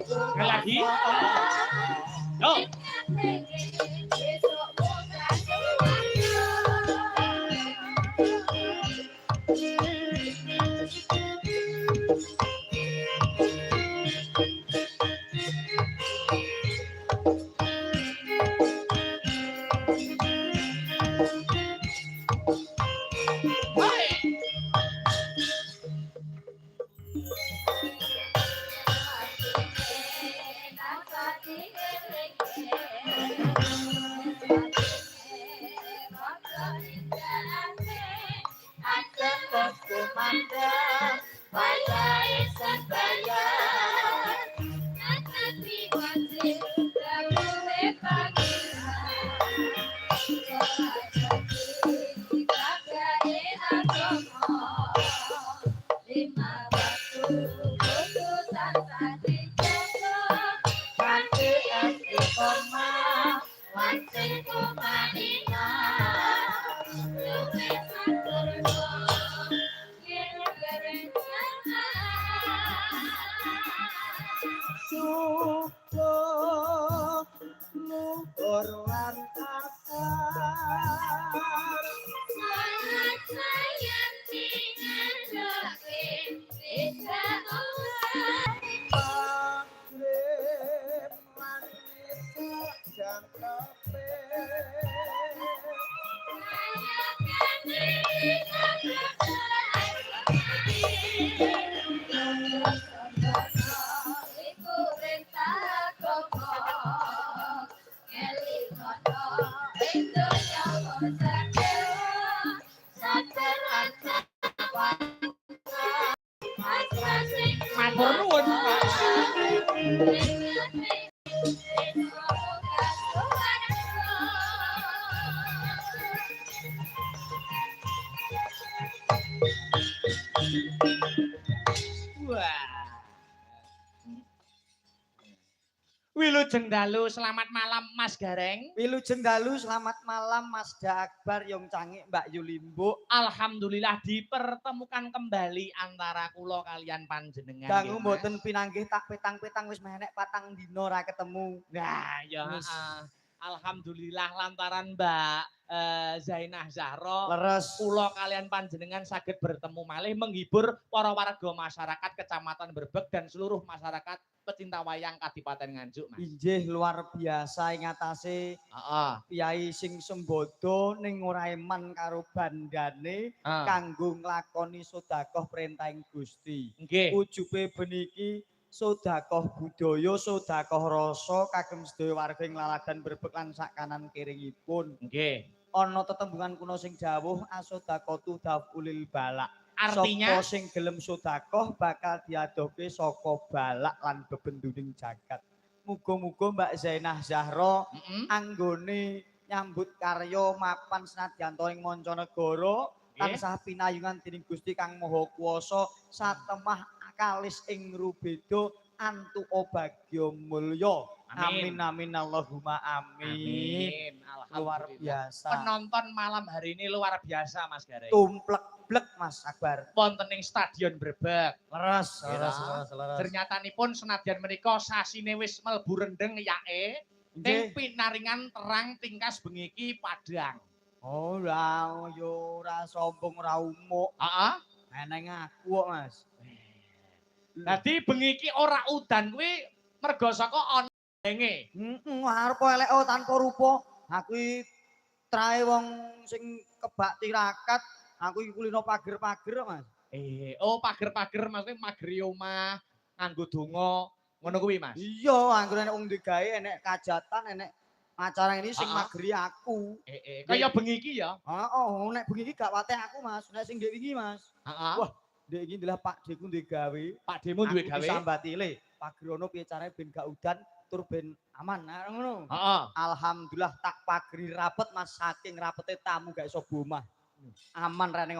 Sekali lagi. Yo. Matur nuwun. Wilujeng dalu, selamat malam Mas Gareng. Wilujeng dalu, selamat malam Mas Akbar Yong Cangik Mbak Yulimbo. Alhamdulillah dipertemukan kembali antara kula kalian panjenengan. Dangu mboten pinanggih tak petang-petang wis menek patang dina ra ketemu. Nah, ya alhamdulillah lantaran Mbak Zainah Zahra leres kula kalian panjenengan saged bertemu malih menghibur para warga masyarakat Kecamatan Brebeg dan seluruh masyarakat pecinta wayang Kadipaten Nganjuk, Mas. Injih luar biasa ing atase Kyai sing sembodo ning ora eman karo bandane kanggo nglakoni sedekah perintahing Gusti. Ujube beniki sedekah budaya, sedekah rasa kagem sedaya warga ing Laladan Brebeg lan sak kanan kiringipun. Nggih. Ana tetembungan kuno sing dawuh asodaqatu dafulil balak. Artinya sapa sing gelem sedekah bakal diadohke saka balak lan bebenduning jagat. Muga-muga Mbak Zainah Zahra anggone nyambut karya mapan senadyan ing mancanegara tansah pinayungan dening Gusti Kang Maha Kuwasa satemah kalis ing rubeda antuka bagya mulya. Amin amin Allahumma amin. Luar biasa. Penonton malam hari ini luar biasa Mas Gareng. Tumplek-blek Mas Akbar. Wonten ing Stadion Brebeg. Leres. Ternyatipun senadyan menika sasine wis mlebu rendeng yae ning pinaringan terang tingkas bengi iki Padang. Oh lah yo ora sombong ora umuk. Heeh. Eneng aku kok Mas. Dadi bengi iki ora udan kuwi merga saka ana denge. Arep elek tanpa rupa. Aku trae wong sing kebak tirakat, aku iki kulino pager-pager Mas. Pager-pager maksudnya mageri omah, nganggo donga, ngono kuwi Mas. Iya, anggere nek wong digawe enek kajatan, enek acara ini sing mageri aku. Kaya bengi iki ya. Heeh, nek bengi iki gak wateh aku Mas, nek sing ndek wingi Mas. Wah, ndek iki ndelah Pak Deku duwe gawe. Pak Demu duwe gawe. Sambati le, pager ono piye carane ben gak udan tur ben aman. Nah, ngono. Alhamdulillah tak pageri rapet Mas, saking rapete tamu gak iso bomah. Aman rene